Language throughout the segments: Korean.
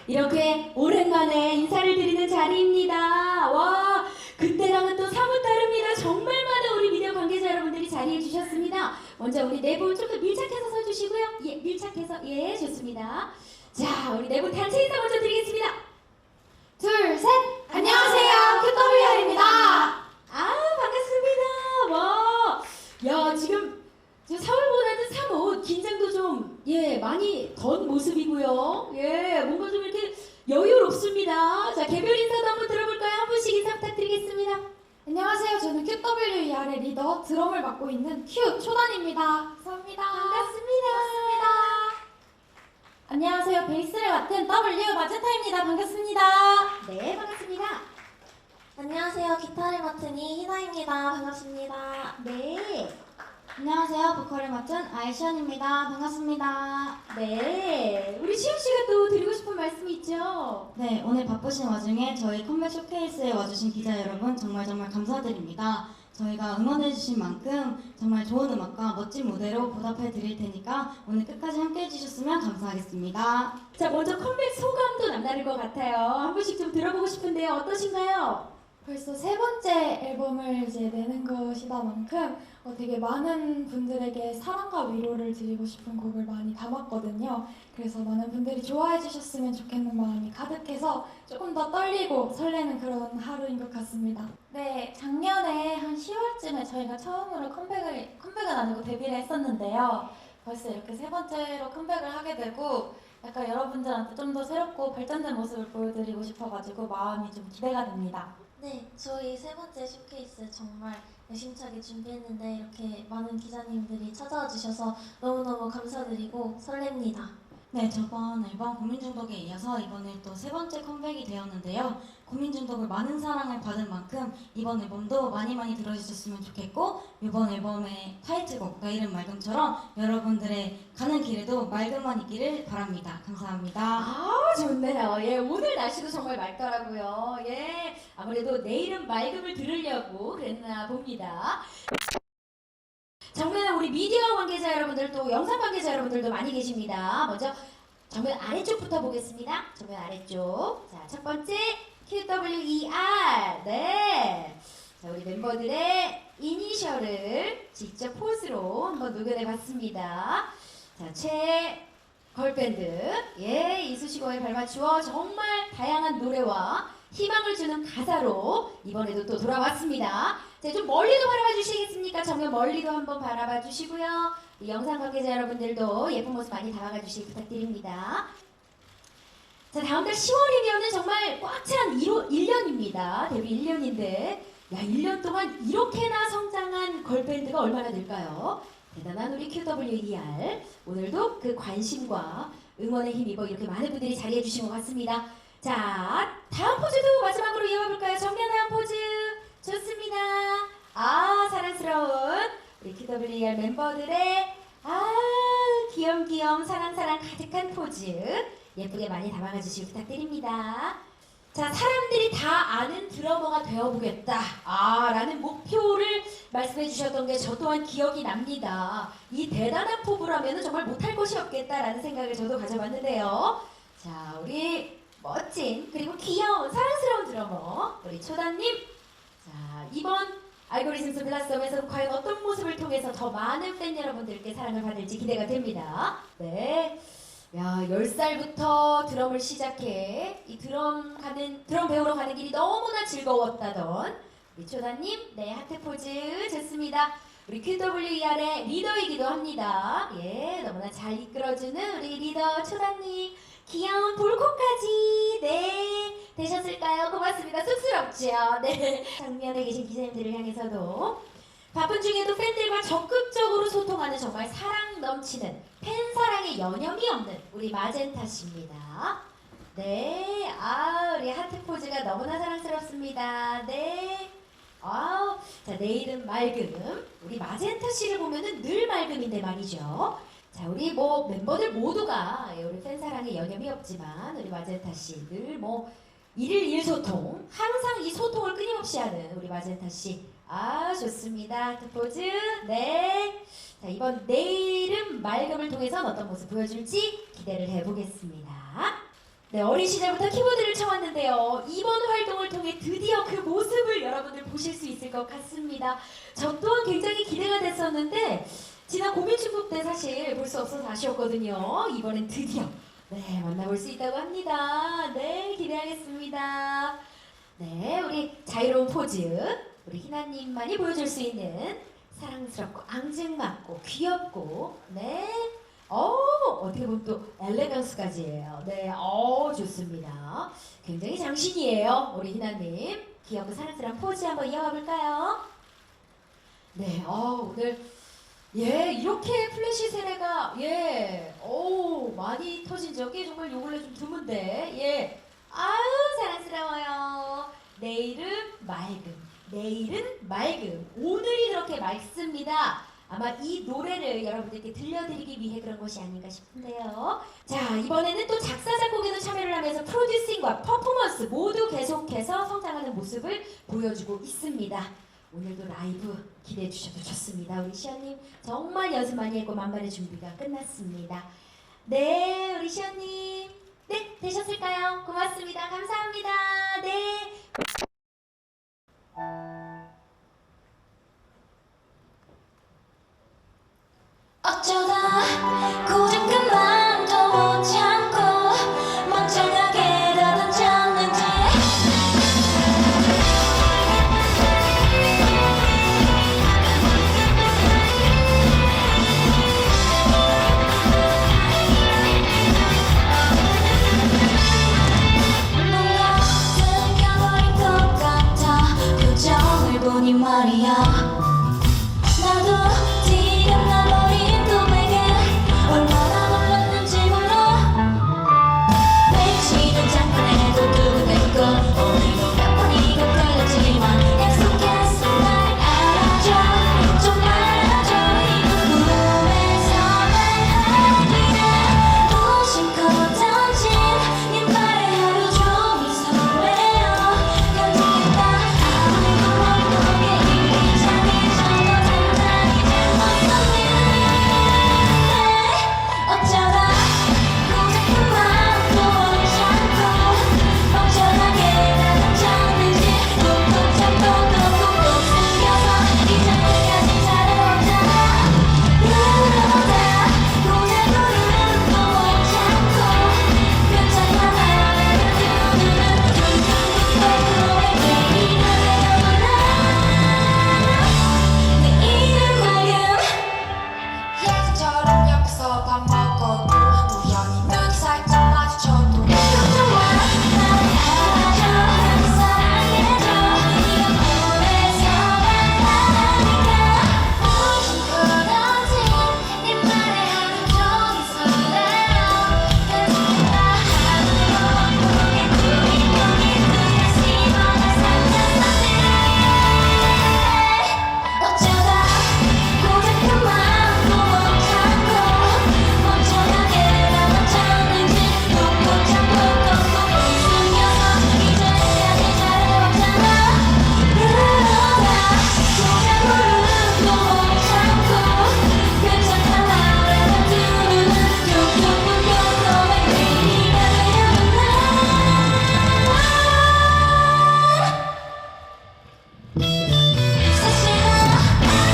이렇게 오랜만에 인사를 드리는 자리입니다. 와, 그때랑은 또 사뭇 다릅니다. 정말 많은 우리 미디어 관계자 여러분들이 자리해 주셨습니다. 먼저 우리 네 분 좀 더 밀착해서 서주시고요. 예, 밀착해서, 예, 좋습니다. 자, 우리 네 분 단체 인사 먼저 드리겠습니다. 둘, 셋! 안녕하세요, QWR입니다. 아, 반갑습니다. 와, 야, 지금 저 4월보다는 3월 긴장도 좀, 예, 많이 던 모습이고요. 예, 뭔가 좀 이렇게 여유롭습니다. 자, 개별 인사도 한번 들어볼까요? 한 분씩 인사 부탁드리겠습니다. 안녕하세요, 저는 QWER의 리더, 드럼을 맡고 있는 큐 초단입니다. 감사합니다. 반갑습니다. 안녕하세요, 베이스를 맡은 W 마제타입니다. 반갑습니다. 네, 반갑습니다. 안녕하세요. 기타를 맡은 이희나입니다. 반갑습니다. 네, 안녕하세요, 보컬을 맡은 아이션입니다. 반갑습니다. 네. 우리 시현 씨가 또 드리고 싶은 말씀이 있죠? 네, 오늘 바쁘신 와중에 저희 컴백 쇼케이스에 와주신 기자 여러분 정말 감사드립니다. 저희가 응원해주신 만큼 정말 좋은 음악과 멋진 무대로 보답해 드릴 테니까 오늘 끝까지 함께 해주셨으면 감사하겠습니다. 자, 먼저 컴백 소감도 남다를 것 같아요. 한 분씩 좀 들어보고 싶은데요. 어떠신가요? 벌써 세 번째 앨범을 이제 내는 것이다만큼 되게 많은 분들에게 사랑과 위로를 드리고 싶은 곡을 많이 담았거든요. 그래서 많은 분들이 좋아해 주셨으면 좋겠는 마음이 가득해서 조금 더 떨리고 설레는 그런 하루인 것 같습니다. 네, 작년에 한 10월쯤에 저희가 처음으로 컴백은 아니고 데뷔를 했었는데요. 벌써 이렇게 세 번째로 컴백을 하게 되고 약간 여러분들한테 좀 더 새롭고 발전된 모습을 보여드리고 싶어가지고 마음이 좀 기대가 됩니다. 네, 저희 세 번째 쇼케이스 정말 야심차게 준비했는데 이렇게 많은 기자님들이 찾아와 주셔서 너무너무 감사드리고 설렙니다. 네, 저번 앨범 고민중독에 이어서 이번에 또 세 번째 컴백이 되었는데요. 고민중독을 많은 사랑을 받은 만큼 이번 앨범도 많이 들어주셨으면 좋겠고 이번 앨범의 타이틀곡 내일은 맑음처럼 여러분들의 가는 길에도 맑음만 있기를 바랍니다. 감사합니다. 아, 좋네요. 예, 오늘 날씨도 정말 맑더라고요. 예, 아무래도 내일은 맑음을 들으려고 그랬나 봅니다. 정면 우리 미디어 관계자 여러분들 또 영상 관계자 여러분들도 많이 계십니다. 먼저 정면 아래쪽부터 보겠습니다. 정면 아래쪽. 자, 첫 번째 QWER. 네. 자, 우리 멤버들의 이니셜을 직접 포즈로 한번 녹여내 봤습니다. 자, 걸밴드. 예, 이수식어에 발맞추어 정말 다양한 노래와 희망을 주는 가사로 이번에도 또 돌아왔습니다. 자, 좀 멀리도 바라봐 주시겠습니까? 정면 멀리도 한번 바라봐 주시고요. 이 영상 관계자 여러분들도 예쁜 모습 많이 담아가 주시기 부탁드립니다. 자, 다음 달 10월이면은 정말 꽉 찬 1년입니다. 데뷔 1년인데, 야, 1년 동안 이렇게나 성장한 걸밴드가 얼마나 될까요? 대단한 우리 QWER. 오늘도 그 관심과 응원에 힘입어 이렇게 많은 분들이 자리해 주신 것 같습니다. 자, 다음 포즈도 마지막으로 이어볼까요? 정면 다음 포즈. 좋습니다. 아, 사랑스러운 우리 QWER 멤버들의 귀염귀염 사랑 가득한 포즈 예쁘게 많이 담아가 주시기 부탁드립니다. 자, 사람들이 다 아는 드러머가 되어보겠다 라는 목표를 말씀해 주셨던 게 저 또한 기억이 납니다. 이 대단한 포부라면 정말 못할 것이 없겠다라는 생각을 저도 가져봤는데요. 자, 우리 멋진 그리고 귀여운 사랑스러운 드러머 우리 초단님, 자, 이번 알고리즘스 블라썸에서 과연 어떤 모습을 통해서 더 많은 팬 여러분들께 사랑을 받을지 기대가 됩니다. 네. 야, 10살부터 드럼을 시작해 이 드럼 배우러 가는 길이 너무나 즐거웠다던 우리 초단님, 네, 하트 포즈 좋습니다. 우리 QWER의 리더이기도 합니다. 예, 너무나 잘 이끌어주는 우리 리더 초단님, 귀여운 볼코까지, 네, 되셨을까요? 고맙습니다. 쑥스럽죠? 네, 장면에 계신 기자님들을 향해서도 바쁜 중에도 팬들과 적극적으로 소통하는 정말 사랑 넘치는 팬 사랑에 여념이 없는 우리 마젠타 씨입니다. 네, 우리 하트 포즈가 너무나 사랑스럽습니다. 네, 자, 내일은 맑음. 우리 마젠타 씨를 보면은 늘 맑음인데 말이죠. 자, 우리 멤버들 모두가 우리 팬 사랑에 여념이 없지만 우리 마젠타 씨 늘 일일 일소통, 항상 이 소통을 끊임없이 하는 우리 마젠타 씨. 좋습니다. 그 포즈. 네. 자, 이번 내일은 맑음을 통해서 어떤 모습 보여줄지 기대를 해보겠습니다. 네, 어린 시절부터 키보드를 쳐왔는데요. 이번 활동을 통해 드디어 그 모습을 여러분들 보실 수 있을 것 같습니다. 저 또한 굉장히 기대가 됐었는데 지난 고민중독 때 사실 볼 수 없어서 아쉬웠거든요. 이번엔 드디어 네, 만나볼 수 있다고 합니다. 네, 기대하겠습니다. 네, 우리 자유로운 포즈, 우리 희나님만이 보여줄 수 있는 사랑스럽고 앙증맞고 귀엽고 네, 어떻게 보면 또 엘레강스까지예요. 네, 좋습니다. 굉장히 장신이에요, 우리 희나님. 귀엽고 사랑스러운 포즈 한번 이어가 볼까요? 네, 오늘 이렇게 플래시 세례가 많이 터진 적이 정말 요 근래 좀 드문데 아유 사랑스러워요. 내일은 맑음. 오늘이 그렇게 맑습니다. 아마 이 노래를 여러분들께 들려드리기 위해 그런 것이 아닌가 싶은데요. 자, 이번에는 또 작사 작곡에도 참여를 하면서 프로듀싱과 퍼포먼스 모두 계속해서 성장하는 모습을 보여주고 있습니다. 오늘도 라이브 기대해 주셔도 좋습니다. 우리 시연님 정말 연습 많이 했고 만반의 준비가 끝났습니다. 네, 우리 시연님 네, 되셨을까요? 고맙습니다. 감사합니다. 네. 어쩌다 고작 그만도 못 참고 멍청하게 다 던졌는지 뭔가 끊겨버린 것 같아 표정을 보니 말이야 나도 지금 나버린 꿈에게 얼마나 놀랐는지 몰라 외치는 장판에도 두근대고 오늘도 몇 번이고 걸렸지만 약속했어 날 알아줘 좀 알아줘 이거 꿈에서만 하기는 무심코 던진 네 말에 하루 종일 설레어 간직했다 아무도 모르게 이미 잠이 져도 된다 이제 어쩌다 고작 그만도 못 참고 멍청하게 다 던졌는지 꾹꾹 참고 또 꾹꾹 숨겨서 이제까지 잘해왔잖아 그러다 고작 구름도 못 참고 괜찮아 말하는 두 눈은 둥둥둥 고백해 내 이름 맑음 예전처럼 옆에서 밥 먹어도 우연히 눈이 살짝 마주쳐도 걱정 마 나를 알아줘 나를 사랑해줘 네가 꿈에서만 하니까 무심코 던진 네 말에 하루 종일 설레어 간직했다 하늘로 보게 꾸깃꾸깃 눈에 씹어내 상상하네 어쩌다 고작 그만도 못 참고 멍청하게 다 던졌는지 꾹꾹 참고 꾹꾹 숨겨서 이제까지 잘해왔잖아 그러다 고작 구름도 못 참고 괜찮아 말하는 두 눈은 둥둥둥둥 고백해 네가 되려면 사실은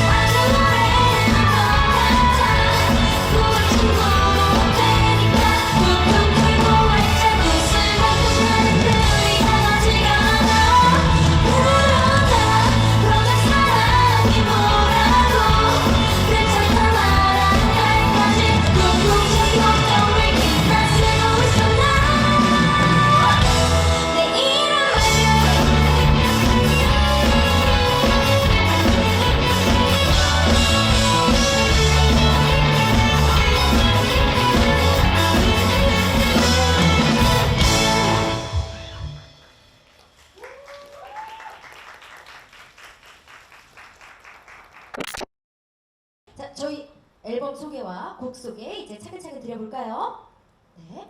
아주 오래된 것 같아 고작 친구도 되니까 꾹꾹 풀고 활짝 웃을 만큼 사람들이 나가지가 않아 그러다 고작 사랑이 뭐라고 괜찮다 말하는 날까지 꾹꾹 참고 정말 기다 쓰고 있어 내 자, 저희 앨범 소개와 곡 소개 이제 차근차근 드려볼까요? 네.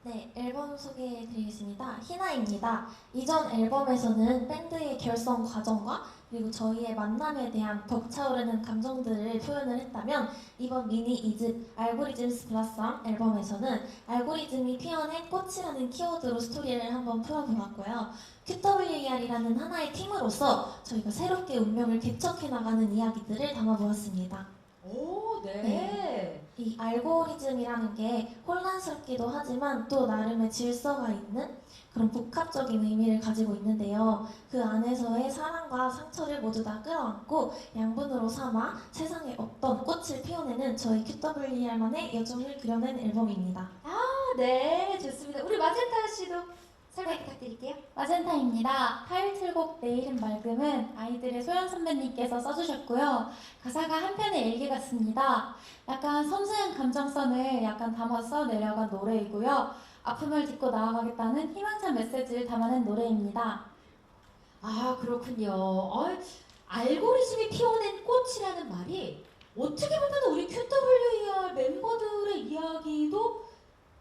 네, 앨범 소개해드리겠습니다. 희나입니다. 이전 앨범에서는 밴드의 결성 과정과 그리고 저희의 만남에 대한 벅차오르는 감정들을 표현을 했다면 이번 미니 2집 알고리즘스 블라썸 앨범에서는 알고리즘이 피어낸 꽃이라는 키워드로 스토리를 한번 풀어보았고요. QWER이라는 하나의 팀으로서 저희가 새롭게 운명을 개척해 나가는 이야기들을 담아보았습니다. 오, 네. 네. 이 알고리즘이라는 게 혼란스럽기도 하지만 또 나름의 질서가 있는 그런 복합적인 의미를 가지고 있는데요. 그 안에서의 사랑과 상처를 모두 다 끌어안고 양분으로 삼아 세상에 없던 꽃을 피워내는 저희 QWER만의 여정을 그려낸 앨범입니다. 아, 네, 좋습니다. 우리 마젠타 씨도 설명 부탁드릴게요. 마젠타입니다. 타이틀곡 내일은 맑음은 아이들의 소연 선배님께서 써주셨고요. 가사가 한편의 일기 같습니다. 약간 섬세한 감정선을 약간 담아서 내려간 노래이고요. 아픔을 딛고 나아가겠다는 희망찬 메시지를 담아낸 노래입니다. 아, 그렇군요. 알고리즘이 피워낸 꽃이라는 말이 어떻게 보면 우리 QWER 멤버들의 이야기도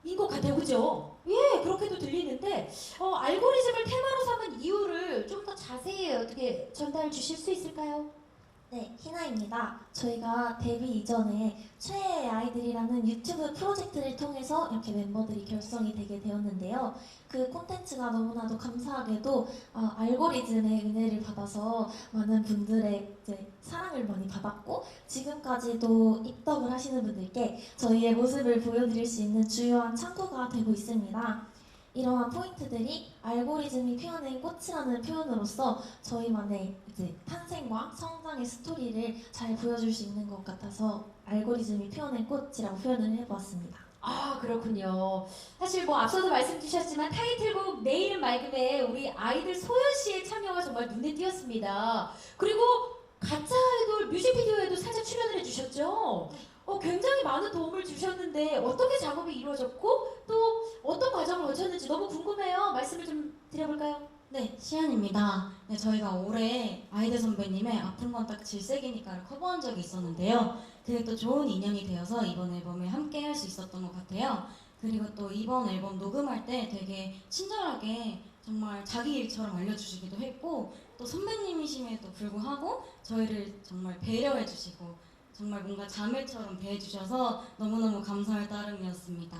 인 것 같아요, 그죠? 예, 그렇게도 들리는데 알고리즘을 테마로 삼은 이유를 좀 더 자세히 어떻게 전달 주실 수 있을까요? 네, 희나입니다. 저희가 데뷔 이전에 최애의 아이들이라는 유튜브 프로젝트를 통해서 이렇게 멤버들이 결성이 되게 되었는데요. 그 콘텐츠가 너무나도 감사하게도 알고리즘의 은혜를 받아서 많은 분들의 이제 사랑을 많이 받았고 지금까지도 입덕을 하시는 분들께 저희의 모습을 보여드릴 수 있는 주요한 창구가 되고 있습니다. 이러한 포인트들이 알고리즘이 피워낸 꽃이라는 표현으로서 저희만의 이제 탄생과 성장의 스토리를 잘 보여줄 수 있는 것 같아서 알고리즘이 피워낸 꽃이라고 표현을 해보았습니다. 아, 그렇군요. 사실 뭐 앞서도 말씀 주셨지만 타이틀곡 내일은 맑음에 우리 아이들 소연 씨의 참여가 정말 눈에 띄었습니다. 그리고 가짜 아이돌 뮤직비디오에도 살짝 출연을 해주셨죠? 굉장히 많은 도움을 주셨는데 어떻게 작업이 이루어졌고 또 어떤 과정을 거쳤는지 너무 궁금해요. 말씀을 좀 드려볼까요? 네, 시연입니다. 네, 저희가 올해 아이들 선배님의 아픈 건 딱 질색이니까를 커버한 적이 있었는데요. 그게 또 좋은 인연이 되어서 이번 앨범에 함께 할 수 있었던 것 같아요. 그리고 또 이번 앨범 녹음할 때 되게 친절하게 정말 자기 일처럼 알려주시기도 했고 또 선배님이심에도 불구하고 저희를 정말 배려해 주시고 정말 뭔가 자매처럼 대해주셔서 너무너무 감사할 따름이었습니다.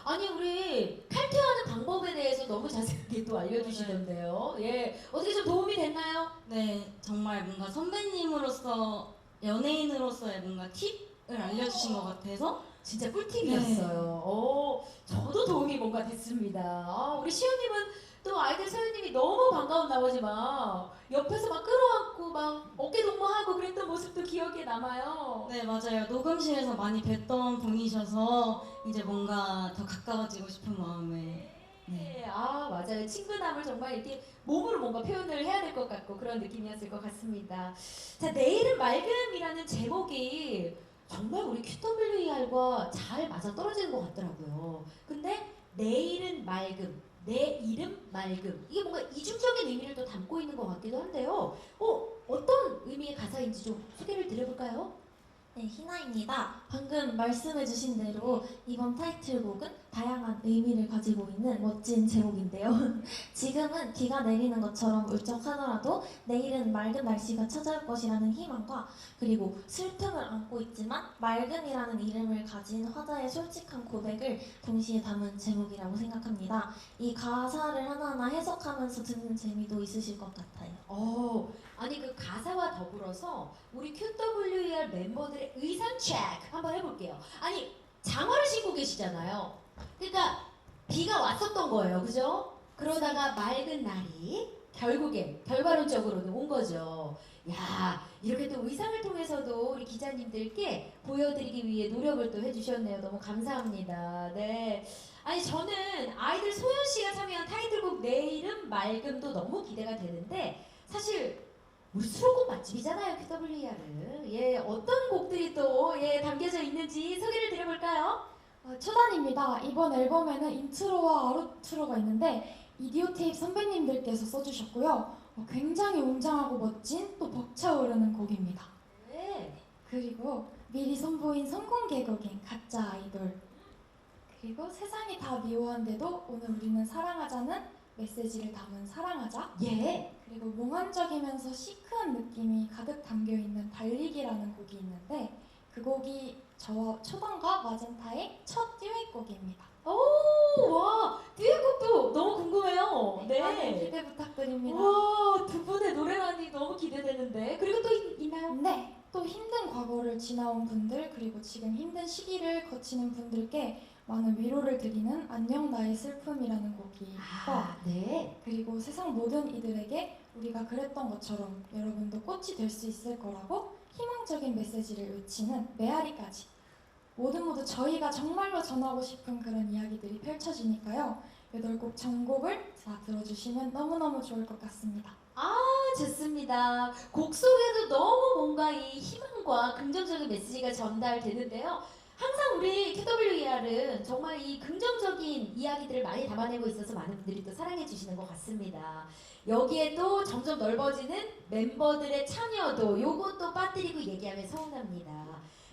아니 우리 칼퇴하는 방법에 대해서 너무 자세하게 또 알려주시던데요. 예, 어떻게 좀 도움이 됐나요? 네, 정말 뭔가 선배님으로서 연예인으로서의 뭔가 팁을 알려주신 것 같아서 진짜 꿀팁이었어요. 저도 도움이 뭔가 됐습니다. 우리 시우님은 또 아이들 소유님이 너무 반가운 나머지 막 옆에서 막 끌어안고 막 어깨 동무하고 그랬던 모습도 기억에 남아요. 네, 맞아요. 녹음실에서 많이 뵀던 분이셔서 이제 뭔가 더 가까워지고 싶은 마음에 네, 맞아요. 친근함을 정말 이렇게 몸으로 뭔가 표현을 해야 될 것 같고 그런 느낌이었을 것 같습니다. 자, 내일은 맑음이라는 제목이 정말 우리 QWER과 잘 맞아 떨어지는 것 같더라고요. 근데 내일은 맑음, 내 이름 맑음 이게 뭔가 이중적인 의미를 또 담고 있는 것 같기도 한데요. 어떤 의미의 가사인지 좀 소개를 드려볼까요? 네, 희나입니다. 방금 말씀해주신 대로 이번 타이틀곡은 다양한 의미를 가지고 있는 멋진 제목인데요. 지금은 비가 내리는 것처럼 울적하더라도 내일은 맑은 날씨가 찾아올 것이라는 희망과 그리고 슬픔을 안고 있지만 맑음이라는 이름을 가진 화자의 솔직한 고백을 동시에 담은 제목이라고 생각합니다. 이 가사를 하나하나 해석하면서 듣는 재미도 있으실 것 같아요. 아니 그 가사와 더불어서 우리 QWER 멤버들의 의상 체크 한번 해볼게요. 아니 장화를 신고 계시잖아요. 그러니까 비가 왔었던 거예요, 그죠? 그러다가 맑은 날이 결국에 결과론적으로는 온 거죠. 야, 이렇게 또 의상을 통해서도 우리 기자님들께 보여드리기 위해 노력을 또 해주셨네요. 너무 감사합니다. 네. 아니 저는 아이들 소연 씨가 참여한 타이틀곡 내일은 맑음도 너무 기대가 되는데 사실 우리 수록곡 맛집이잖아요, QWER. 예, 어떤 곡들이 또 담겨져 있는지 소개를 드려볼까요? 초단입니다. 이번 앨범에는 인트로와 아우트로가 있는데 이디오테이프 선배님들께서 써주셨고요. 굉장히 웅장하고 멋진 또 벅차오르는 곡입니다. 네. 그리고 미리 선보인 성공 개곡인 가짜 아이돌 그리고 세상이 다 미워한데도 오늘 우리는 사랑하자는 메시지를 담은 사랑하자. 예. 그리고 몽환적이면서 시크한 느낌이 가득 담겨있는 달리기라는 곡이 있는데 그 곡이 저와 초단과 마젠타의 첫 듀엣곡입니다. 오, 와, 듀엣곡도 너무 궁금해요. 많은 네. 기대 부탁드립니다. 와, 두 분의 노래라니 너무 기대되는데. 그리고 또 있나요? 네, 또 힘든 과거를 지나온 분들 그리고 지금 힘든 시기를 거치는 분들께 많은 위로를 드리는 안녕 나의 슬픔이라는 곡이 있고 네. 그리고 세상 모든 이들에게 우리가 그랬던 것처럼 여러분도 꽃이 될 수 있을 거라고 희망적인 메시지를 외치는 메아리까지 모두 저희가 정말로 전하고 싶은 그런 이야기들이 펼쳐지니까요. 8곡 전곡을 다 들어주시면 너무너무 좋을 것 같습니다. 좋습니다. 곡 속에도 너무 뭔가 이 희망과 긍정적인 메시지가 전달되는데요. 항상 우리 QWER은 정말 이 긍정적인 이야기들을 많이 담아내고 있어서 많은 분들이 또 사랑해 주시는 것 같습니다. 여기에도 점점 넓어지는 멤버들의 참여도 요것도 빠뜨리고 얘기하면 서운합니다.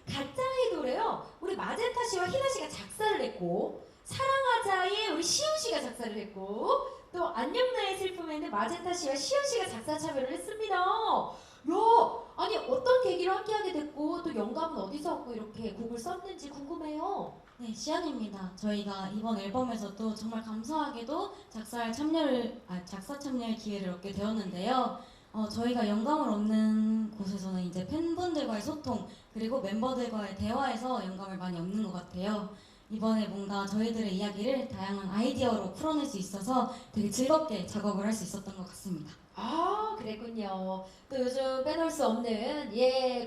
가짜의 노래요. 우리 마젠타 씨와 희나 씨가 작사를 했고 사랑하자에 우리 시온 씨가 작사를 했고 또 안녕 나의 슬픔에는 마젠타 씨와 시온 씨가 작사 참여를 했습니다. 야, 아니 어떤 계기로 함께하게 됐고 또 영감은 어디서 얻고 이렇게 곡을 썼는지 궁금해요. 네, 시안입니다. 저희가 이번 앨범에서도 정말 감사하게도 작사 참여의 기회를 얻게 되었는데요. 저희가 영감을 얻는 곳에서는 이제 팬분들과의 소통 그리고 멤버들과의 대화에서 영감을 많이 얻는 것 같아요. 이번에 뭔가 저희들의 이야기를 다양한 아이디어로 풀어낼 수 있어서 되게 즐겁게 작업을 할 수 있었던 것 같습니다. 그랬군요. 또 요즘 빼놓을 수 없는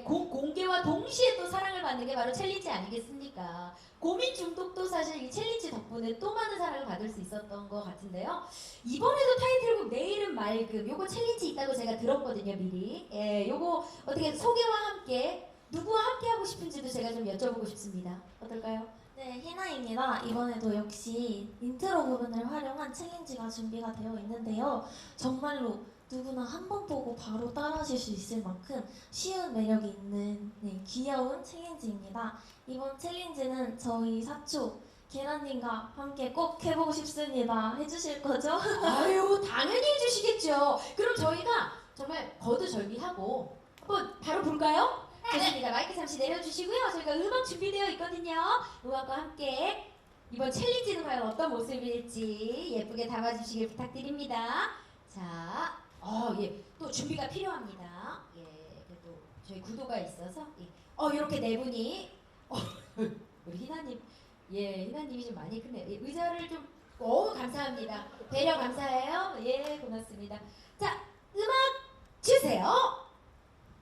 곡 공개와 동시에 또 사랑을 받는 게 바로 챌린지 아니겠습니까? 고민 중독도 사실 이 챌린지 덕분에 또 많은 사랑을 받을 수 있었던 것 같은데요. 이번에도 타이틀곡 내일은 맑음 요거 챌린지 있다고 제가 들었거든요 미리. 요거 어떻게 소개와 함께 누구와 함께 하고 싶은지도 제가 좀 여쭤보고 싶습니다. 어떨까요? 네, 희나입니다. 이번에도 역시 인트로 부분을 활용한 챌린지가 준비가 되어 있는데요. 정말로 누구나 한 번 보고 바로 따라하실 수 있을 만큼 쉬운 매력이 있는 귀여운 챌린지입니다. 이번 챌린지는 저희 사초 계란님과 함께 꼭 해보고 싶습니다. 해주실 거죠? 아유 당연히 해주시겠죠. 그럼 저희가 정말 거두절미하고 한번 바로 볼까요? 좋습니다. 마이크 잠시 내려주시고요. 저희가 음악 준비되어 있거든요. 음악과 함께 이번 챌린지는 과연 어떤 모습일지 예쁘게 담아주시길 부탁드립니다. 자, 또 준비가 필요합니다. 그래도 저희 구도가 있어서 이렇게 네 분이 우리 희나님, 희나님이 좀 많이 크네요. 의자를 좀 감사합니다. 배려 감사해요. 고맙습니다. 자, 음악 주세요.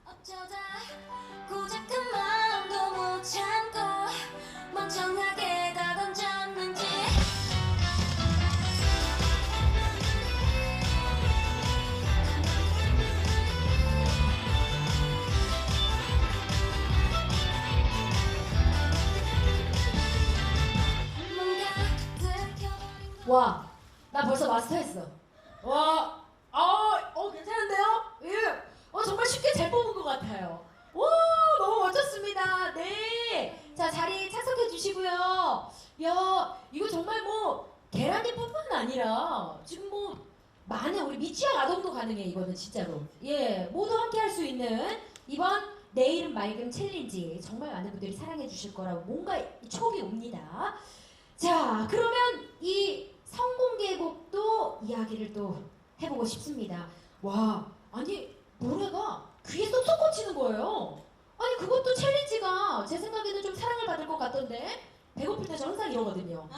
어쩌다 고작한 마음도 못 참고 멍청하게 다 던졌는지 뭔가 들켜버린 와, 나 벌써 마스터했어. 와, 괜찮은데요? 정말 쉽게 잘 뽑은 것 같아요. 와, 너무 멋졌습니다. 네. 자, 자리 착석해 주시고요. 야, 이거 정말 계란님뿐만 아니라 지금 많은 우리 미취학 아동도 가능해 이거는 진짜로. 모두 함께 할 수 있는 이번 내일은 맑음 챌린지 정말 많은 분들이 사랑해 주실 거라고 뭔가 촉이 옵니다. 자, 그러면 이 성공개곡도 이야기를 또 해보고 싶습니다. 와, 아니 노래가 귀에 쏙쏙 꽂히는 거예요. 아니 그것도 챌린지가 제 생각에는 좀 사랑을 받을 것 같던데 배고플 때 저 항상 이러거든요.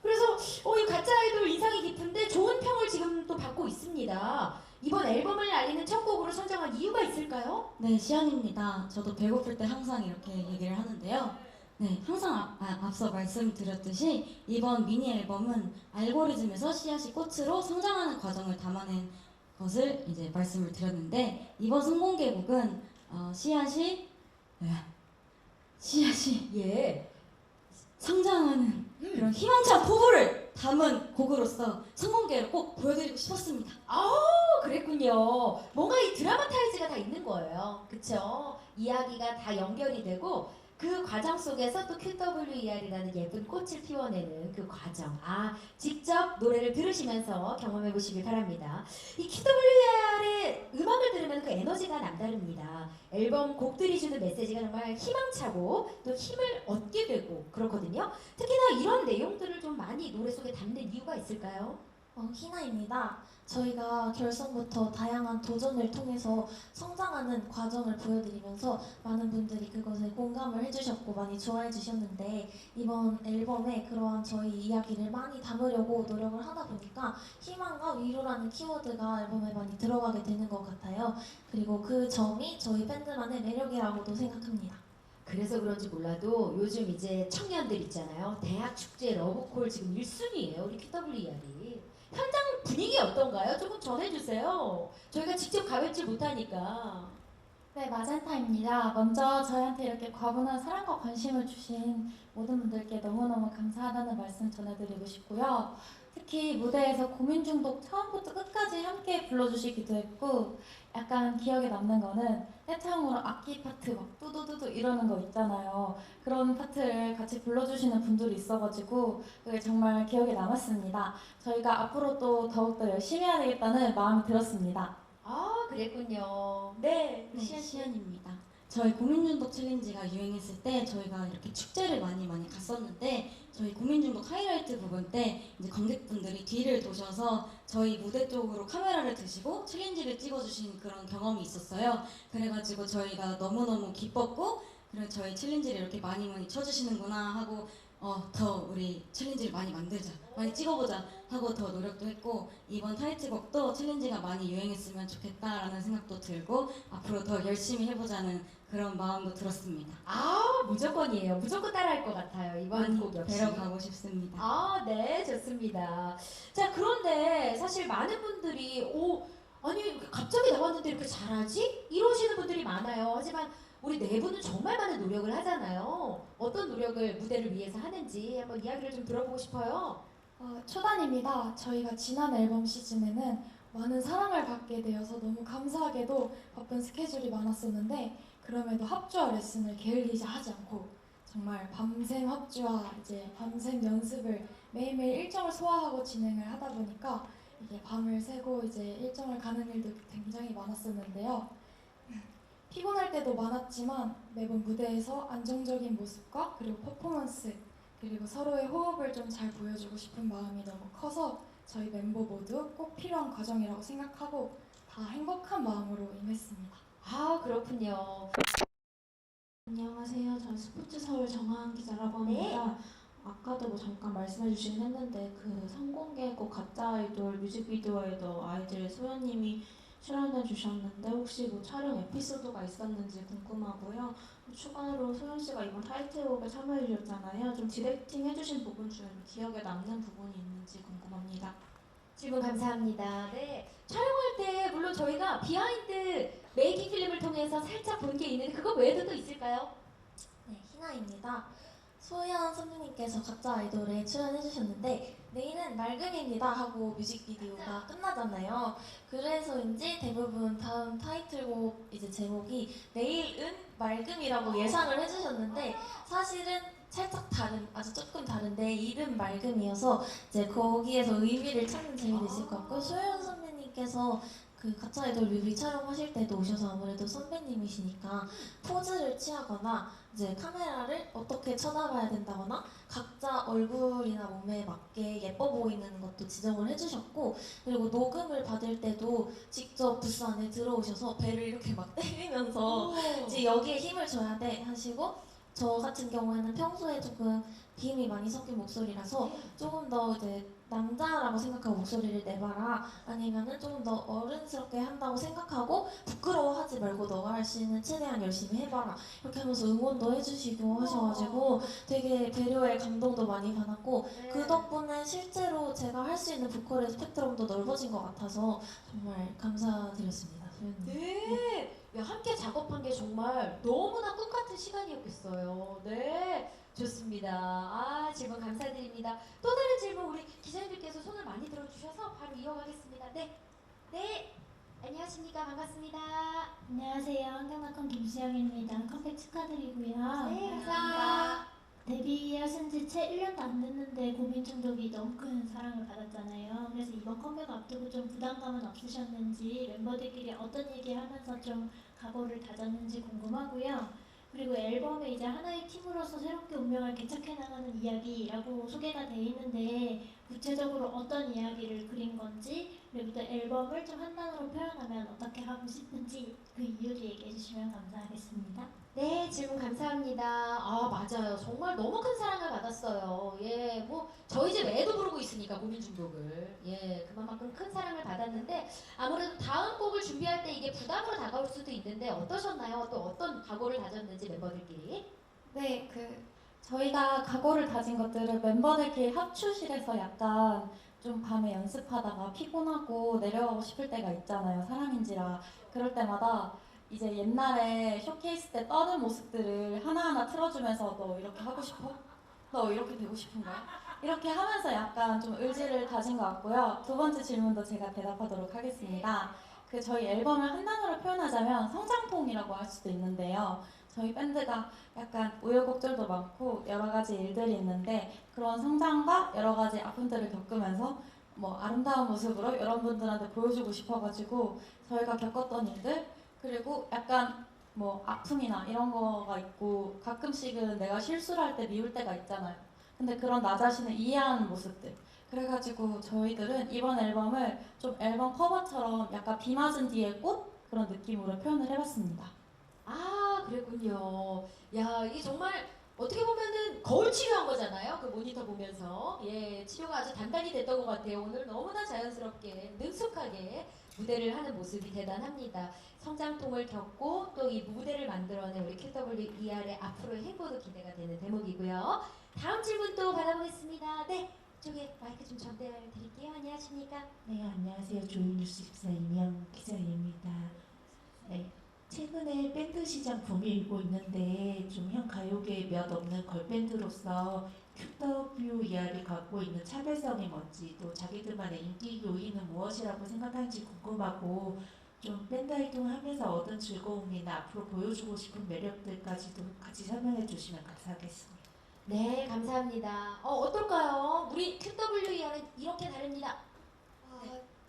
그래서 이 가짜 아이돌 인상이 깊은데 좋은 평을 지금 또 받고 있습니다. 이번 앨범을 알리는 첫 곡으로 선정한 이유가 있을까요? 네, 시안입니다. 저도 배고플 때 항상 이렇게 얘기를 하는데요. 네, 항상 앞서 말씀드렸듯이 이번 미니 앨범은 알고리즘에서 씨앗이 꽃으로 성장하는 과정을 담아낸 것을 이제 말씀을 드렸는데 이번 선공개곡은 씨앗이 성장하는 그런 희망찬 포부를 담은 곡으로서 선공개를 꼭 보여드리고 싶었습니다. 그랬군요. 뭔가 이 드라마타이즈가 다 있는 거예요. 그쵸? 이야기가 다 연결이 되고 그 과정 속에서 또 QWER이라는 예쁜 꽃을 피워내는 그 과정. 직접 노래를 들으시면서 경험해 보시길 바랍니다. 이 QWER의 음악을 들으면 그 에너지가 남다릅니다. 앨범 곡들이 주는 메시지가 정말 희망차고 또 힘을 얻게 되고 그렇거든요. 특히나 이런 내용들을 좀 많이 노래 속에 담는 이유가 있을까요? 희나입니다. 저희가 결성부터 다양한 도전을 통해서 성장하는 과정을 보여드리면서 많은 분들이 그것에 공감을 해주셨고 많이 좋아해 주셨는데 이번 앨범에 그러한 저희 이야기를 많이 담으려고 노력을 하다 보니까 희망과 위로라는 키워드가 앨범에 많이 들어가게 되는 것 같아요. 그리고 그 점이 저희 밴드만의 매력이라고도 생각합니다. 그래서 그런지 몰라도 요즘 이제 청년들 있잖아요. 대학 축제 러브콜 지금 1순위예요. 우리 QWER이. 현장 분위기 어떤가요? 조금 전해주세요. 저희가 직접 가뵙지 못하니까. 네, 마젠타입니다. 먼저 저희한테 이렇게 과분한 사랑과 관심을 주신 모든 분들께 너무너무 감사하다는 말씀 전해드리고 싶고요. 특히 무대에서 고민 중독 처음부터 끝까지 함께 불러주시기도 했고 약간 기억에 남는 거는 떼창으로 악기 파트 막 뚜두두두 이러는 거 있잖아요. 그런 파트를 같이 불러주시는 분들이 있어가지고 그게 정말 기억에 남았습니다. 저희가 앞으로 또 더욱더 열심히 해야 되겠다는 마음이 들었습니다. 그랬군요. 네, 시연입니다. 저희 고민중독 챌린지가 유행했을 때 저희가 이렇게 축제를 많이 갔었는데 저희 고민중독 하이라이트 부분 때 이제 관객분들이 뒤를 도셔서 저희 무대 쪽으로 카메라를 드시고 챌린지를 찍어주신 그런 경험이 있었어요. 그래가지고 저희가 너무너무 기뻤고 그리고 저희 챌린지를 이렇게 많이 쳐주시는구나 하고 더 우리 챌린지를 많이 만들자, 많이 찍어보자 하고 더 노력도 했고 이번 타이틀곡도 챌린지가 많이 유행했으면 좋겠다라는 생각도 들고 앞으로 더 열심히 해보자는 그런 마음도 들었습니다. 무조건이에요. 무조건 따라할 것 같아요. 이번 많이 곡 역시. 뵈러 가고 싶습니다. 네, 좋습니다. 자, 그런데 사실 많은 분들이 아니 갑자기 나왔는데 이렇게 잘하지? 이러시는 분들이 많아요. 하지만 우리 네 분은 정말 많은 노력을 하잖아요. 어떤 노력을 무대를 위해서 하는지 한번 이야기를 좀 들어보고 싶어요. 초단입니다. 저희가 지난 앨범 시즌에는 많은 사랑을 받게 되어서 너무 감사하게도 바쁜 스케줄이 많았었는데 그럼에도 합주와 레슨을 게을리지 하지 않고 정말 밤샘 합주와 이제 밤샘 연습을 매일매일 일정을 소화하고 진행을 하다 보니까 이게 밤을 새고 이제 일정을 가는 일도 굉장히 많았었는데요. 피곤할 때도 많았지만 매번 무대에서 안정적인 모습과 그리고 퍼포먼스 그리고 서로의 호흡을 좀 잘 보여주고 싶은 마음이 너무 커서 저희 멤버 모두 꼭 필요한 과정이라고 생각하고 다 행복한 마음으로 임했습니다. 그렇군요. 안녕하세요. 전 스포츠 서울 정하은 기자라고 합니다. 아까도 잠깐 말씀해주시긴 했는데 그 선공개곡 가짜 아이돌 뮤직비디오에도 아이들 소연님이 출연해 주셨는데 혹시 촬영 에피소드가 있었는지 궁금하고요. 추가로 소연 씨가 이번 타이틀곡에 참여해 주셨잖아요. 좀 디렉팅 해주신 부분 중에 기억에 남는 부분이 있는지 궁금합니다. 질문 감사합니다. 네, 촬영할 때 물론 저희가 비하인드 메이킹 필름을 통해서 살짝 본 게 있는데 그거 외에도 또 있을까요? 네, 희나입니다. 소연 선배님께서 가짜 아이돌에 출연해주셨는데 내일은 맑음입니다 하고 뮤직비디오가 끝나잖아요. 그래서인지 대부분 다음 타이틀곡 이제 제목이 내일은 맑음이라고 예상을 해주셨는데 사실은 살짝 아주 조금 다른데 이름 맑음이어서 이제 거기에서 의미를 찾는 재미도 있을 것 같고 소연 선배님께서 그 가짜 아이돌 뮤비 촬영하실 때도 오셔서 아무래도 선배님이시니까 포즈를 취하거나 이제 카메라를 어떻게 쳐다봐야 된다거나 각자 얼굴이나 몸에 맞게 예뻐 보이는 것도 지정을 해주셨고 그리고 녹음을 받을 때도 직접 부스 안에 들어오셔서 배를 이렇게 막 때리면서 이제 여기에 힘을 줘야 돼 하시고 저 같은 경우에는 평소에 조금 비음이 많이 섞인 목소리라서 조금 더 이제 남자라고 생각하고 목소리를 내봐라 아니면은 조금 더 어른스럽게 한다고 생각하고 부끄러워하지 말고 너가 할 수 있는 최대한 열심히 해봐라 이렇게 하면서 응원도 해주시고 하셔가지고 되게 배려에 감동도 많이 받았고 그 덕분에 실제로 제가 할 수 있는 보컬의 스펙트럼도 넓어진 것 같아서 정말 감사드렸습니다. 소연님. 네, 함께 작업한 게 정말 너무나 꿈같은 시간이었겠어요. 네, 좋습니다. 질문 감사드립니다. 또 다른 질문 우리 기자님들께서 손을 많이 들어주셔서 바로 이어가겠습니다. 네, 안녕하십니까. 반갑습니다. 안녕하세요. 한경나콘 김수영입니다. 컴백 축하드리고요. 네, 감사합니다. 지 채 1년도 안 됐는데 고민중독이 너무 큰 사랑을 받았잖아요. 그래서 이번 컴백 앞두고 좀 부담감은 없으셨는지 멤버들끼리 어떤 얘기하면서 좀 각오를 다졌는지 궁금하고요. 그리고 앨범에 이제 하나의 팀으로서 새롭게 운명을 개척해 나가는 이야기라고 소개가 돼 있는데 구체적으로 어떤 이야기를 그린 건지 그리고 또 앨범을 좀 한 단어로 표현하면 어떻게 하고 싶은지 그 이유를 얘기해 주시면 감사하겠습니다. 네, 질문 감사합니다. 아, 맞아요. 정말 너무 큰 사랑을 받았어요. 예, 뭐 저희 집 애도 부르고 있으니까 고민 중독을. 예, 그만큼 큰 사랑을 받았는데 아무래도 다음 곡을 준비할 때 이게 부담으로 다가올 수도 있는데 어떠셨나요? 또 어떤 각오를 다졌는지 멤버들끼리. 네, 저희가 각오를 다진 것들을 멤버들끼리 합주실에서 약간 좀 밤에 연습하다가 피곤하고 내려가고 싶을 때가 있잖아요. 사람인지라. 그럴 때마다 이제 옛날에 쇼케이스 때 떠는 모습들을 하나하나 틀어주면서 너 이렇게 하고 싶어? 너 이렇게 되고 싶은 거야? 이렇게 하면서 약간 좀 의지를 다진 것 같고요. 두 번째 질문도 제가 대답하도록 하겠습니다. 저희 앨범을 한 단어로 표현하자면 성장통이라고 할 수도 있는데요. 저희 밴드가 약간 우여곡절도 많고 여러 가지 일들이 있는데 그런 성장과 여러 가지 아픔들을 겪으면서 뭐 아름다운 모습으로 여러분들한테 보여주고 싶어가지고 저희가 겪었던 일들 그리고 약간 뭐 아픔이나 이런 거가 있고 가끔씩은 내가 실수를 할 때 미울 때가 있잖아요. 근데 그런 나 자신을 이해하는 모습들. 그래가지고 저희들은 이번 앨범을 좀 앨범 커버처럼 약간 비 맞은 뒤에 꽃 그런 느낌으로 표현을 해봤습니다. 아, 그랬군요. 야, 이게 정말 어떻게 보면은 거울 치료한 거잖아요. 그 모니터 보면서. 예, 치료가 아주 단단히 됐던 것 같아요. 오늘 너무나 자연스럽게, 능숙하게 무대를 하는 모습이 대단합니다. 성장통을 겪고 또 이 무대를 만들어낸 우리 QWER의 앞으로의 행보도 기대가 되는 대목이고요. 다음 질문 또 받아보겠습니다. 네, 쪽에 마이크 좀 전달 드릴게요. 안녕하십니까? 네, 안녕하세요. 조이뉴스 24 임영 기자입니다. 네, 최근에 밴드 시장 붐이 일고 있는데 좀 현 가요계에 몇 없는 걸밴드로서 QWER이 갖고 있는 차별성이 뭔지 또 자기들만의 인기 요인은 무엇이라고 생각하는지 궁금하고 좀 밴드 활동하면서 얻은 즐거움이나 앞으로 보여주고 싶은 매력들까지도 같이 설명해 주시면 감사하겠습니다. 네, 감사합니다. 어떨까요? 우리 QWER은 이렇게 다릅니다.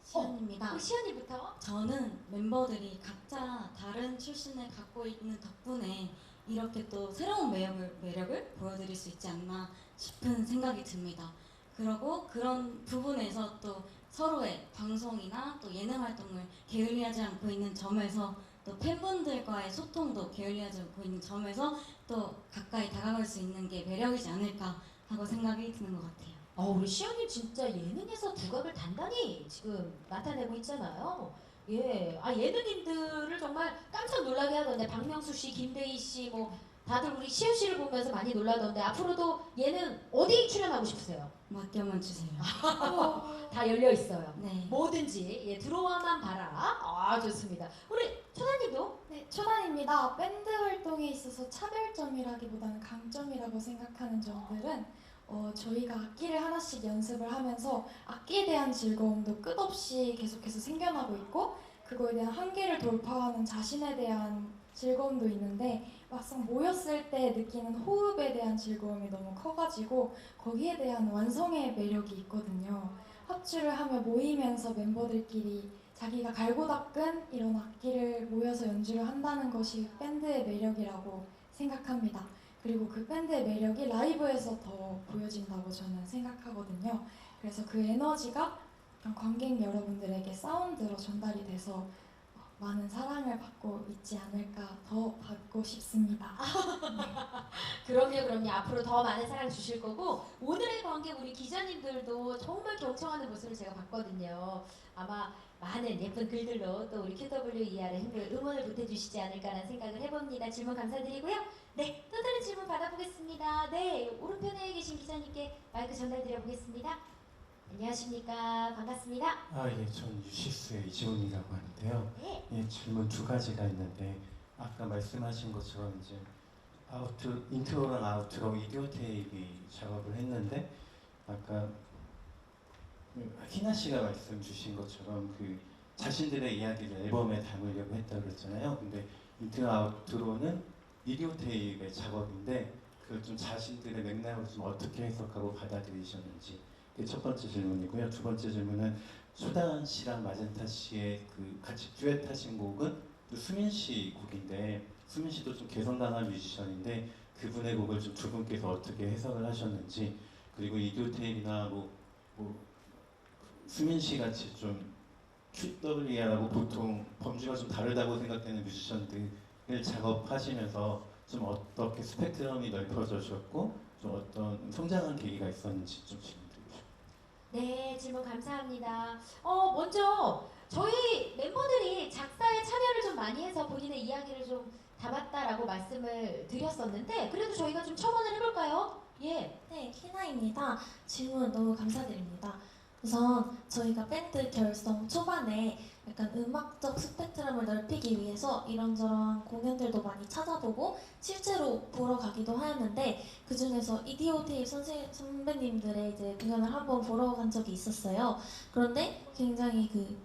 시연입니다. 우리 시연이부터. 저는 멤버들이 각자 다른 출신을 갖고 있는 덕분에 이렇게 또 새로운 매력을 보여드릴 수 있지 않나 싶은 생각이 듭니다. 그리고 그런 부분에서 또 서로의 방송이나 또 예능 활동을 게을리하지 않고 있는 점에서 또 팬분들과의 소통도 게을리하지 않고 있는 점에서 또 가까이 다가갈 수 있는 게 매력이지 않을까 하고 생각이 드는 것 같아요. 우리 시연이 진짜 예능에서 두각을 단단히 지금 나타내고 있잖아요. 예, 예능인들을 정말 깜짝 놀라게 하던데 박명수 씨, 김대희 씨, 뭐 다들 우리 시연 씨를 보면서 많이 놀라던데 앞으로도 예능 어디 출연하고 싶으세요? 맡겨만 주세요. 다 열려 있어요. 네. 뭐든지 예, 들어와만 봐라. 아, 좋습니다. 우리 초단님도 네, 초단입니다. 밴드 활동에 있어서 차별점이라기보다는 강점이라고 생각하는 점들은 저희가 악기를 하나씩 연습을 하면서 악기에 대한 즐거움도 끝없이 계속해서 생겨나고 있고 그거에 대한 한계를 돌파하는 자신에 대한 즐거움도 있는데 막상 모였을 때 느끼는 호흡에 대한 즐거움이 너무 커가지고 거기에 대한 완성의 매력이 있거든요. 합주를 하며 모이면서 멤버들끼리 자기가 갈고 닦은 이런 악기를 모여서 연주를 한다는 것이 밴드의 매력이라고 생각합니다. 그리고 그 밴드의 매력이 라이브에서 더 보여진다고 저는 생각하거든요. 그래서 그 에너지가 관객 여러분들에게 사운드로 전달이 돼서 많은 사랑을 받고 있지 않을까 더 받고 싶습니다. 그럼요. 앞으로 더 많은 사랑 주실 거고 오늘의 관객 우리 기자님들도 정말 경청하는 모습을 제가 봤거든요. 아마 많은 예쁜 글들로 또 우리 QWER의 행보에 응원을 보태주시지 않을까라는 생각을 해봅니다. 질문 감사드리고요. 네, 또 다른 질문 받아보겠습니다. 네, 오른편에 계신 기자님께 마이크 전달드려보겠습니다. 안녕하십니까. 반갑습니다. 예, 전 유시스의 이지훈이라고 하는데요. 네. 예, 질문 두 가지가 있는데 아까 말씀하신 것처럼 이제 인트로랑 아우트로 비디오 테이프 작업을 했는데 아까 희나 씨가 말씀 주신 것처럼 그 자신들의 이야기를 앨범에 담으려고 했다고 그랬잖아요. 근데 인트로 아우트로는 비디오 테이프의 작업인데 그 좀 자신들의 맥락을 좀 어떻게 해석하고 받아들이셨는지 그게 첫 번째 질문이고요. 두 번째 질문은 수단 씨랑 마젠타 씨의 그 같이 듀엣하신 곡은 또 수민 씨 곡인데 수민 씨도 좀 개성 강한 뮤지션인데 그분의 곡을 좀 두 분께서 어떻게 해석을 하셨는지 그리고 이디오테일이나 뭐 수민 씨 같이 좀 QWER하고 보통 범주가 좀 다르다고 생각되는 뮤지션들을 작업하시면서 좀 어떻게 스펙트럼이 넓혀졌고 좀 어떤 성장한 계기가 있었는지 좀 질문 드리고 싶습니다. 네, 질문 감사합니다. 먼저 저희 멤버들이 작사에 참여를 좀 많이 해서 본인의 이야기를 좀 담았다라고 말씀을 드렸었는데 그래도 저희가 좀 첨언을 해볼까요? 예. 네, 키나입니다. 질문 너무 감사드립니다. 우선 저희가 밴드 결성 초반에 약간 음악적 스펙트럼을 넓히기 위해서 이런저런 공연들도 많이 찾아보고 실제로 보러 가기도 하였는데 그 중에서 이디오테이 선배님들의 이제 공연을 한번 보러 간 적이 있었어요. 그런데 굉장히 그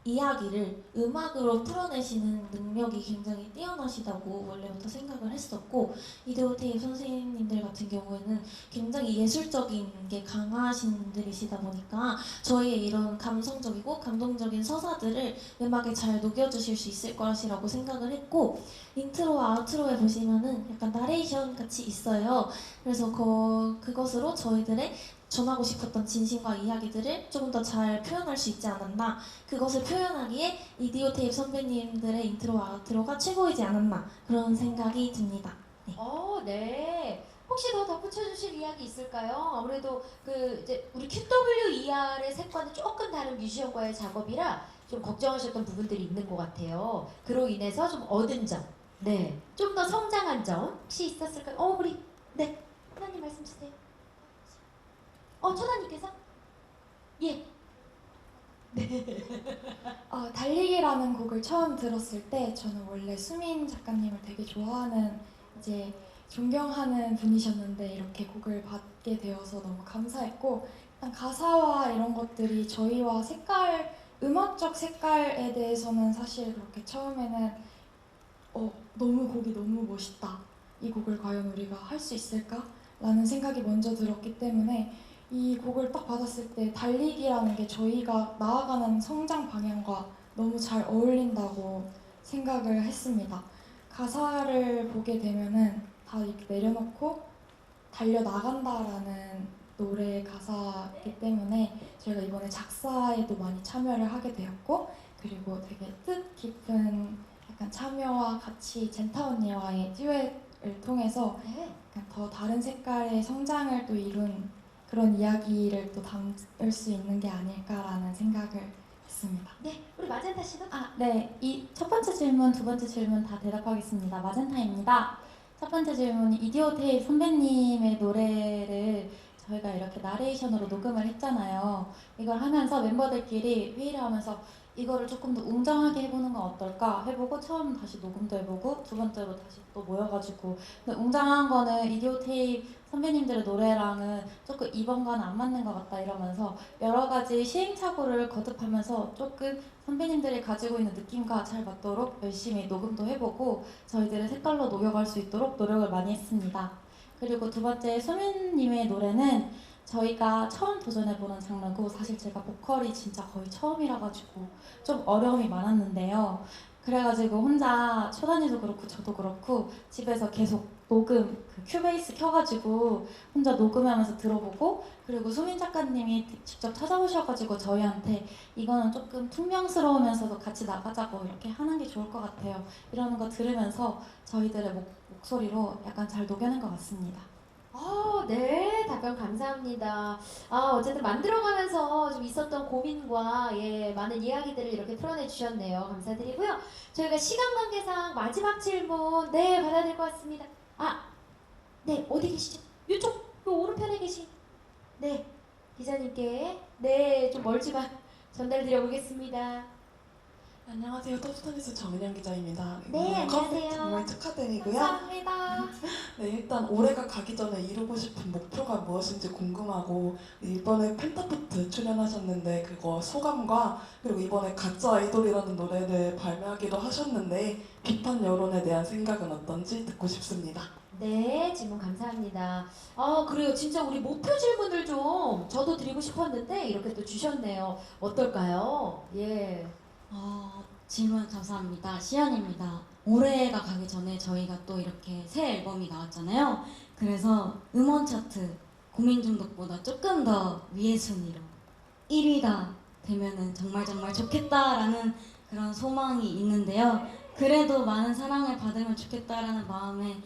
이야기를 음악으로 풀어내시는 능력이 굉장히 뛰어나시다고 원래부터 생각을 했었고 이디오테이 선생님들 같은 경우에는 굉장히 예술적인 게 강하신 분들이시다 보니까 저희의 이런 감성적이고 감동적인 서사들을 음악에 잘 녹여주실 수 있을 것이라고 생각을 했고 인트로와 아우트로에 보시면은 약간 나레이션 같이 있어요. 그래서 그것으로 저희들의 전하고 싶었던 진심과 이야기들을 조금 더 잘 표현할 수 있지 않았나, 그것을 표현하기에 이디오테이프 선배님들의 인트로와 아우트로가 최고이지 않았나 그런 생각이 듭니다. 네. 네. 혹시 더 덧붙여 주실 이야기 있을까요? 아무래도 그 이제 우리 QWER의 색과는 조금 다른 뮤지션과의 작업이라 좀 걱정하셨던 부분들이 있는 것 같아요. 그로 인해서 좀 얻은 점, 네, 좀 더 성장한 점 혹시 있었을까요? 우리 네, 하나님 말씀 주세요. 초단님께서? 예. 달리기라는 곡을 처음 들었을 때 저는 원래 수민 작가님을 되게 좋아하는 이제 존경하는 분이셨는데 이렇게 곡을 받게 되어서 너무 감사했고 일단 가사와 이런 것들이 저희와 음악적 색깔에 대해서는 사실 그렇게 처음에는 너무 곡이 너무 멋있다. 이 곡을 과연 우리가 할 수 있을까? 라는 생각이 먼저 들었기 때문에 이 곡을 딱 받았을 때 달리기라는 게 저희가 나아가는 성장 방향과 너무 잘 어울린다고 생각을 했습니다. 가사를 보게 되면은 다 이렇게 내려놓고 달려나간다라는 노래 가사이기 때문에 저희가 이번에 작사에도 많이 참여를 하게 되었고 그리고 되게 뜻깊은 약간 참여와 같이 젠타 언니와의 듀엣을 통해서 약간 더 다른 색깔의 성장을 또 이룬 그런 이야기를 또 담을 수 있는 게 아닐까라는 생각을 했습니다. 네, 우리 마젠타 씨도? 네. 이 첫 번째 질문, 두 번째 질문 다 대답하겠습니다. 마젠타입니다. 첫 번째 질문이 이디오테이프 선배님의 노래를 저희가 이렇게 나레이션으로 녹음을 했잖아요. 이걸 하면서 멤버들끼리 회의를 하면서 이거를 조금 더 웅장하게 해보는 건 어떨까 해보고 처음 다시 녹음도 해보고 두 번째로 다시 또 모여가지고 근데 웅장한 거는 이디오테이프 선배님들의 노래랑은 조금 이번과는 안 맞는 것 같다 이러면서 여러 가지 시행착오를 거듭하면서 조금 선배님들이 가지고 있는 느낌과 잘 맞도록 열심히 녹음도 해보고 저희들의 색깔로 녹여갈 수 있도록 노력을 많이 했습니다. 그리고 두 번째 수민님의 노래는 저희가 처음 도전해보는 장르고 사실 제가 보컬이 진짜 거의 처음이라 가지고 좀 어려움이 많았는데요. 그래가지고 혼자 초단이도 그렇고 저도 그렇고 집에서 계속 녹음, 큐베이스 켜가지고 혼자 녹음하면서 들어보고 그리고 수민 작가님이 직접 찾아오셔가지고 저희한테 이거는 조금 퉁명스러우면서도 같이 나가자고 이렇게 하는 게 좋을 것 같아요. 이러는 거 들으면서 저희들의 목소리로 약간 잘 녹여낸 것 같습니다. 네, 답변 감사합니다. 어쨌든 만들어가면서 좀 있었던 고민과 많은 이야기들을 이렇게 풀어내 주셨네요. 감사드리고요. 저희가 시간 관계상 마지막 질문 받아야 될 것 같습니다. 네, 어디 계시죠? 이쪽, 요 오른편에 계신 기자님께 좀 멀지만 전달드려 보겠습니다. 안녕하세요. 터프터니스 정은영 기자입니다. 네, 컴백 안녕하세요. 정말 축하드리고요. 감사합니다. 네, 일단 올해가 가기 전에 이루고 싶은 목표가 무엇인지 궁금하고 이번에 펜타포트 출연하셨는데 그거 소감과 그리고 이번에 가짜 아이돌이라는 노래를 발매하기도 하셨는데 비판 여론에 대한 생각은 어떤지 듣고 싶습니다. 네, 질문 감사합니다. 그래요. 진짜 우리 목표 질문을 좀 저도 드리고 싶었는데 이렇게 또 주셨네요. 어떨까요? 예. 질문 감사합니다. 시연입니다. 올해가 가기 전에 저희가 또 이렇게 새 앨범이 나왔잖아요. 그래서 음원 차트 고민 중독보다 조금 더 위의 순위로 1위가 되면은 정말 좋겠다라는 그런 소망이 있는데요. 그래도 많은 사랑을 받으면 좋겠다라는 마음에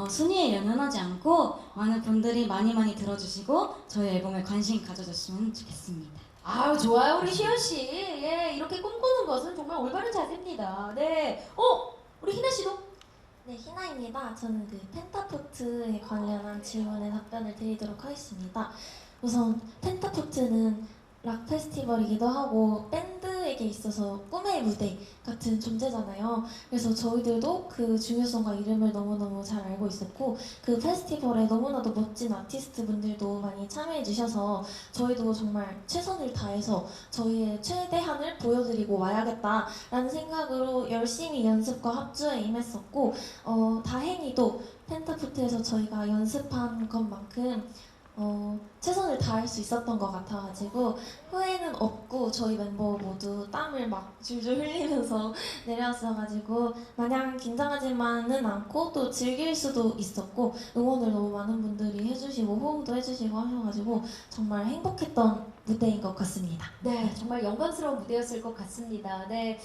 순위에 연연하지 않고 많은 분들이 많이 들어주시고 저희 앨범에 관심 가져줬으면 좋겠습니다. 아유, 좋아요. 우리 시연 씨. 예, 이렇게 꿈꾸는 것은 정말 올바른 자세입니다. 네. 우리 희나 씨도? 네, 희나입니다. 저는 그 펜타포트에 관련한 질문에 답변을 드리도록 하겠습니다. 우선 펜타포트는 락 페스티벌이기도 하고 밴드에게 있어서 꿈의 무대 같은 존재잖아요. 그래서 저희들도 그 중요성과 이름을 너무너무 잘 알고 있었고 그 페스티벌에 너무나도 멋진 아티스트 분들도 많이 참여해 주셔서 저희도 정말 최선을 다해서 저희의 최대한을 보여드리고 와야겠다라는 생각으로 열심히 연습과 합주에 임했었고 다행히도 펜타포트에서 저희가 연습한 것만큼 최선을 다할 수 있었던 것 같아가지고 후회는 없고 저희 멤버 모두 땀을 막 줄줄 흘리면서 내려왔어가지고 마냥 긴장하지만은 않고 또 즐길 수도 있었고 응원을 너무 많은 분들이 해주시고 호응도 해주시고 하셔가지고 정말 행복했던 무대인 것 같습니다. 네, 정말 영광스러운 무대였을 것 같습니다. 네,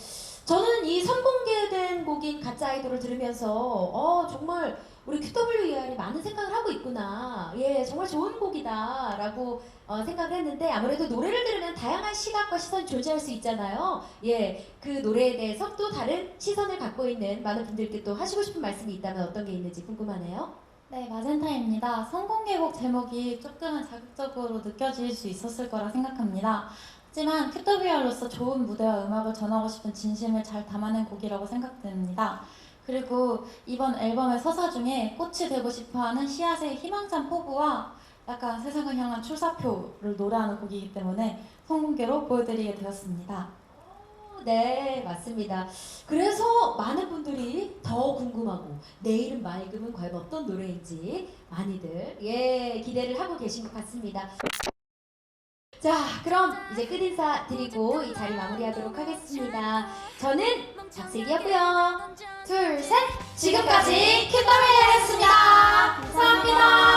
저는 이 선공개된 곡인 가짜 아이돌을 들으면서 정말 우리 QWER이 많은 생각을 하고 있구나. 예, 정말 좋은 곡이다라고 생각을 했는데 아무래도 노래를 들으면 다양한 시각과 시선이 존재할 수 있잖아요. 예, 그 노래에 대해서 또 다른 시선을 갖고 있는 많은 분들께 또 하시고 싶은 말씀이 있다면 어떤 게 있는지 궁금하네요. 네, 마젠타입니다. 선공개곡 제목이 조금은 자극적으로 느껴질 수 있었을 거라 생각합니다. 하지만 QWER로서 좋은 무대와 음악을 전하고 싶은 진심을 잘 담아낸 곡이라고 생각됩니다. 그리고 이번 앨범의 서사 중에 꽃이 되고 싶어하는 씨앗의 희망찬 포부와 약간 세상을 향한 출사표를 노래하는 곡이기 때문에 선공개로 보여드리게 되었습니다. 네, 맞습니다. 그래서 많은 분들이 더 궁금하고 내일은 맑음은 과연 어떤 노래인지 많이들 기대를 하고 계신 것 같습니다. 자, 그럼 이제 끝인사 드리고 이 자리 마무리하도록 하겠습니다. 저는 박슬기였고요. 둘, 셋! 지금까지 큐더웨이였습니다. 감사합니다.